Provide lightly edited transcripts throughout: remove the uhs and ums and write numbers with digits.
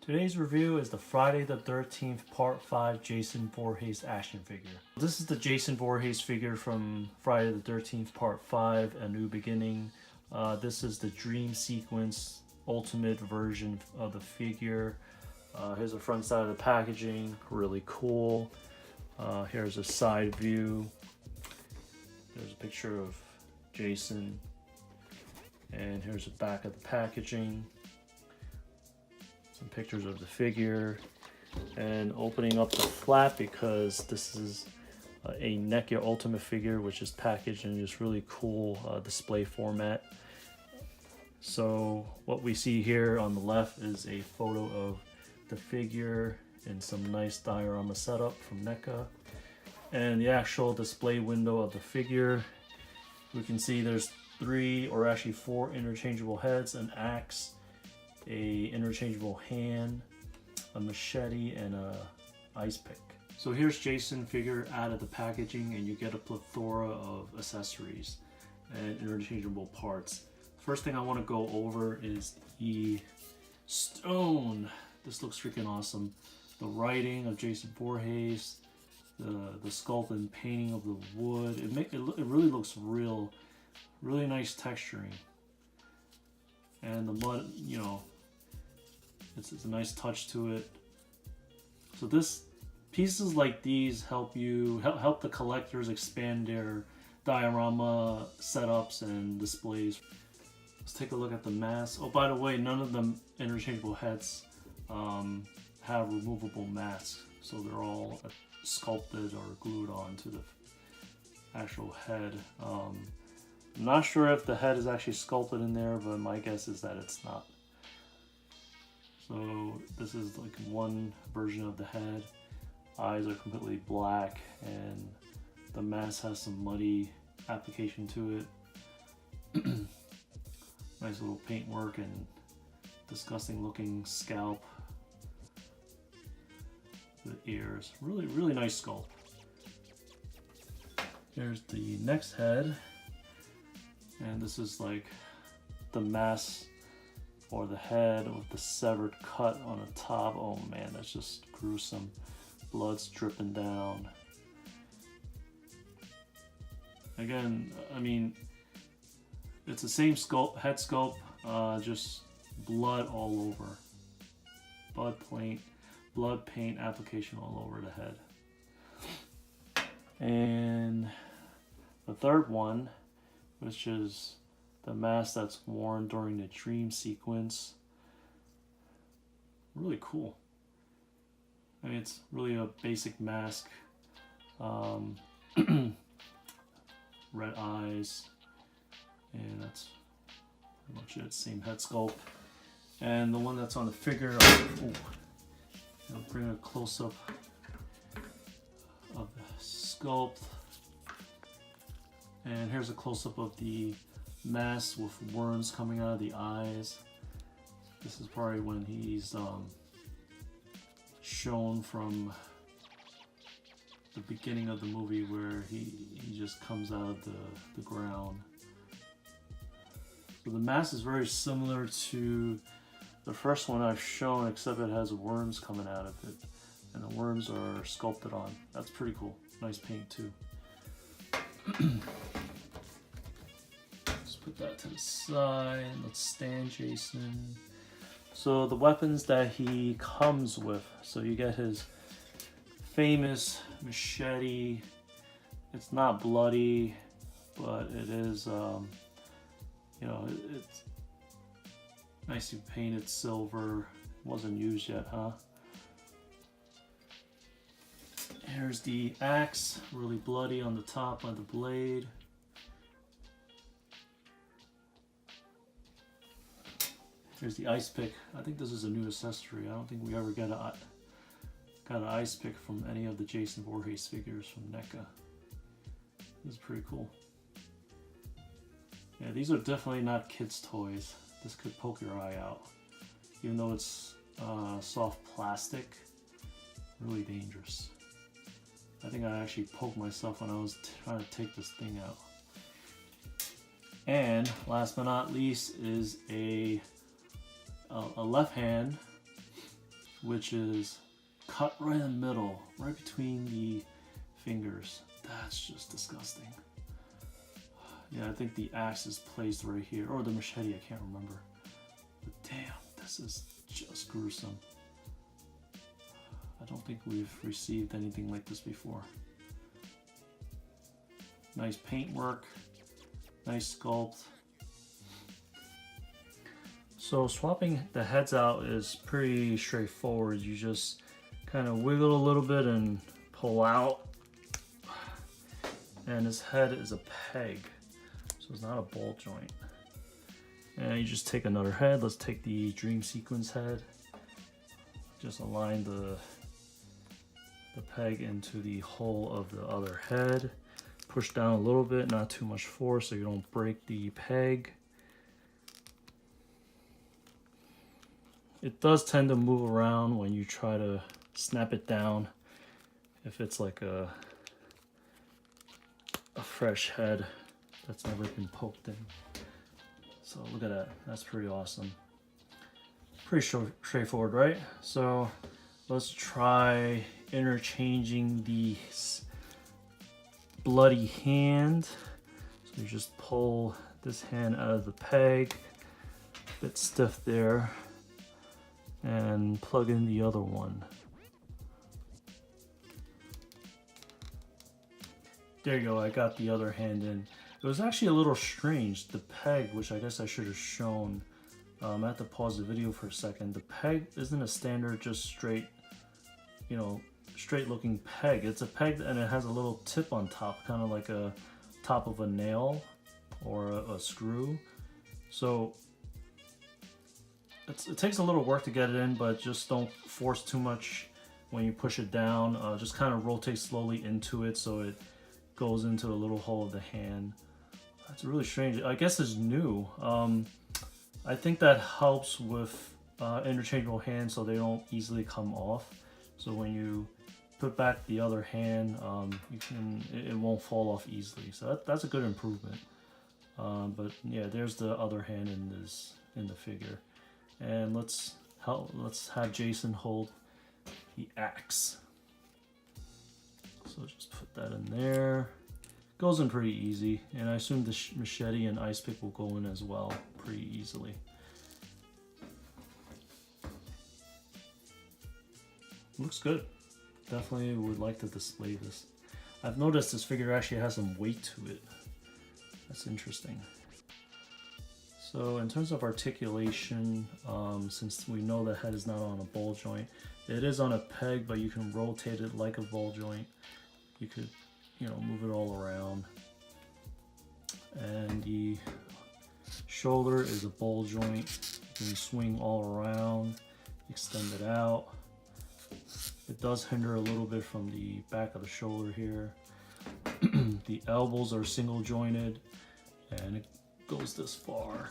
Today's review is the Friday the 13th Part 5 Jason Voorhees action figure. This is the Jason Voorhees figure from Friday the 13th Part 5, A New Beginning. This is the Dream Sequence Ultimate version of the figure. Here's the front side of the packaging, really cool. Here's a side view. There's a picture of Jason. And here's the back of the packaging. Some pictures of the figure, and opening up the flap because this is a Neca Ultimate figure, which is packaged in this really cool display format. So what we see here on the left is a photo of the figure in some nice diorama setup from Neca, and the actual display window of the figure. We can see there's 3 or actually 4 interchangeable heads, an axe, a interchangeable hand, a machete, and a ice pick. So here's Jason figure out of the packaging, and you get a plethora of accessories and interchangeable parts. First thing I want to go over is the stone. This looks freaking awesome. The writing of Jason Voorhees, the sculpt and painting of the wood. It really looks real, really nice texturing. And the mud, you know, it's a nice touch to it. So pieces like these help the collectors expand their diorama setups and displays. Let's take a look at the mask. Oh, by the way, none of the interchangeable heads have removable masks, so they're all sculpted or glued onto the actual head. I'm not sure if the head is actually sculpted in there, but my guess is that it's not. So this is like one version of the head. Eyes are completely black, and the mask has some muddy application to it. Nice little paintwork and disgusting looking scalp. The ears, really nice sculpt. Here's the next head, and this is like the mask or the head with the severed cut on the top. Oh man, that's just gruesome. Blood's dripping down. Again, I mean, it's the same head sculpt, just blood all over. Blood paint application all over the head. And the third one, which is the mask that's worn during the dream sequence. Really cool. I mean, it's really a basic mask. Red eyes, and that's pretty much it. Same head sculpt. And the one that's on the figure, I'll bring a close-up of the sculpt. And here's a close-up of the mask with worms coming out of the eyes. This is probably when he's shown from the beginning of the movie, where he just comes out of the ground. So the mask is very similar to the first one I've shown, except it has worms coming out of it, and the worms are sculpted on. That's pretty cool. Nice paint too. Put that to the side. Let's stand Jason. So the weapons that he comes with. So you get his famous machete. It's not bloody, but it is, you know, it's nicely painted silver. Wasn't used yet, huh? Here's the axe, really bloody on the top by the blade. Here's the ice pick. I think this is a new accessory. I don't think we ever got an ice pick from any of the Jason Voorhees figures from Neca. This is pretty cool. Yeah, these are definitely not kids' toys. This could poke your eye out. Even though it's soft plastic, really dangerous. I think I actually poked myself when I was trying to take this thing out. And last but not least is a left hand which is cut right in the middle, right between the fingers. That's just disgusting. Yeah, I think the axe is placed right here, or the machete, I can't remember. But damn, this is just gruesome. I don't think we've received anything like this before. Nice paintwork, nice sculpt. So swapping the heads out is pretty straightforward. You just kind of wiggle a little bit and pull out. And his head is a peg, so it's not a ball joint. And you just take another head. Let's take the dream sequence head. Just align the peg into the hole of the other head. Push down a little bit, not too much force so you don't break the peg. It does tend to move around when you try to snap it down if it's like a fresh head that's never been poked in. So look at that, that's pretty awesome. Pretty straightforward, right? So let's try interchanging the bloody hand. So you just pull this hand out of the peg, a bit stiff there, and plug in the other one. There you go, I got the other hand in. It was actually a little strange, the peg, which I guess I should have shown. I have to pause the video for a second. The peg isn't a standard, just straight, you know, straight looking peg. It's a peg and it has a little tip on top, kind of like a top of a nail or a screw. So it takes a little work to get it in, but just don't force too much when you push it down. Just kind of rotate slowly into it so it goes into the little hole of the hand. That's really strange. I guess it's new. I think that helps with interchangeable hands so they don't easily come off. So when you put back the other hand, it won't fall off easily. So that's a good improvement. But yeah, there's the other hand in the figure. And let's have Jason hold the axe. So just put that in there. Goes in pretty easy, and I assume the machete and ice pick will go in as well pretty easily. Looks good. Definitely would like to display this. I've noticed this figure actually has some weight to it. That's interesting. So in terms of articulation, since we know the head is not on a ball joint, it is on a peg, but you can rotate it like a ball joint. You could, you know, move it all around. And the shoulder is a ball joint. You can swing all around, extend it out. It does hinder a little bit from the back of the shoulder here. The elbows are single jointed and it goes this far.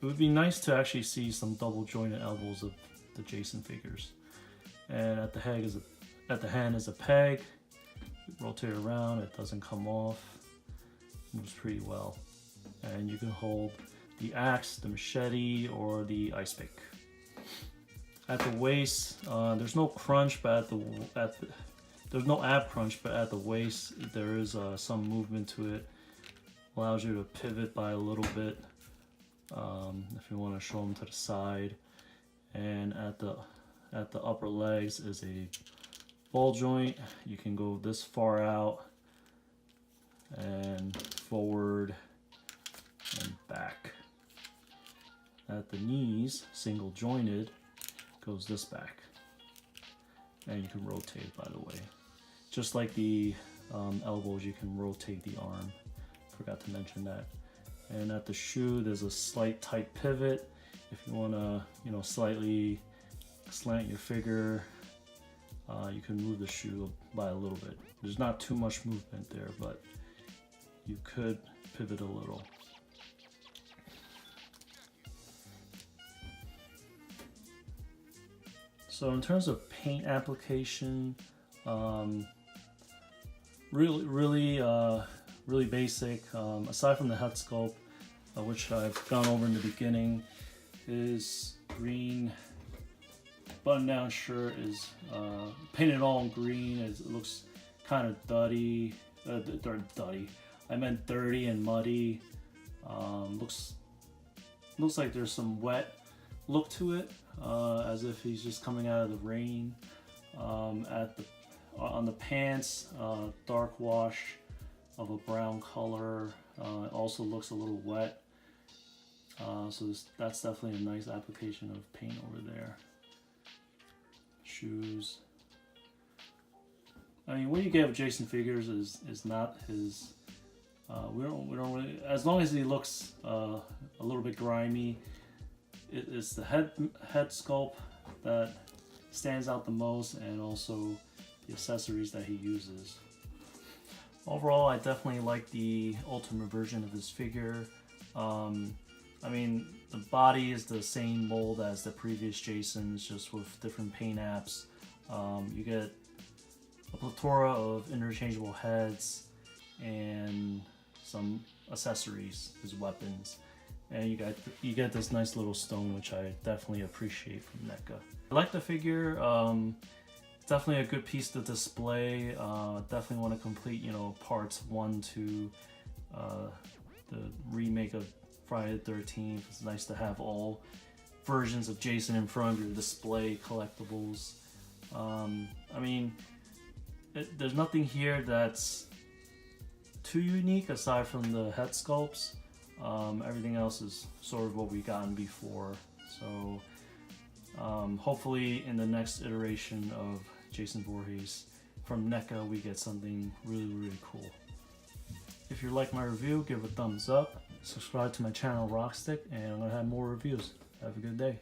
It would be nice to actually see some double jointed elbows of the Jason figures. And at the hand is a peg. You rotate it around, it doesn't come off. Moves pretty well. And you can hold the axe, the machete, or the ice pick. At the waist, there's no crunch, but there's no ab crunch, but at the waist there is some movement to it. Allows you to pivot by a little bit if you want to show them to the side. And at the upper legs is a ball joint. You can go this far out and forward and back. At the knees, single jointed, goes this back. And you can rotate, by the way. Just like the elbows, you can rotate the arm. Forgot to mention that. And at the shoe, there's a slight tight pivot. If you want to, you know, slightly slant your figure, you can move the shoe by a little bit. There's not too much movement there, but you could pivot a little. So in terms of paint application, really basic. Aside from the head sculpt, which I've gone over in the beginning, is green button-down shirt is painted all in green. It looks kind of dirty. I meant dirty and muddy. Looks like there's some wet look to it, as if he's just coming out of the rain. On the pants, dark wash of a brown color. It also looks a little wet. So that's definitely a nice application of paint over there. Shoes. I mean, what you get with Jason figures is not his. We don't really, as long as he looks a little bit grimy. It's the head sculpt that stands out the most, and also the accessories that he uses. Overall, I definitely like the ultimate version of this figure. I mean, the body is the same mold as the previous Jasons, just with different paint apps. You get a plethora of interchangeable heads and some accessories, his weapons. And you get this nice little stone, which I definitely appreciate from Neca. I like the figure. It's definitely a good piece to display. Definitely want to complete, parts 1 to the remake of Friday the 13th. It's nice to have all versions of Jason in front of your display collectibles. I mean, there's nothing here that's too unique aside from the head sculpts. Everything else is sort of what we've gotten before. So hopefully in the next iteration of Jason Voorhees from Neca, we get something really, really cool. If you like my review, give a thumbs up, subscribe to my channel Rockstick, and I'm going to have more reviews. Have a good day.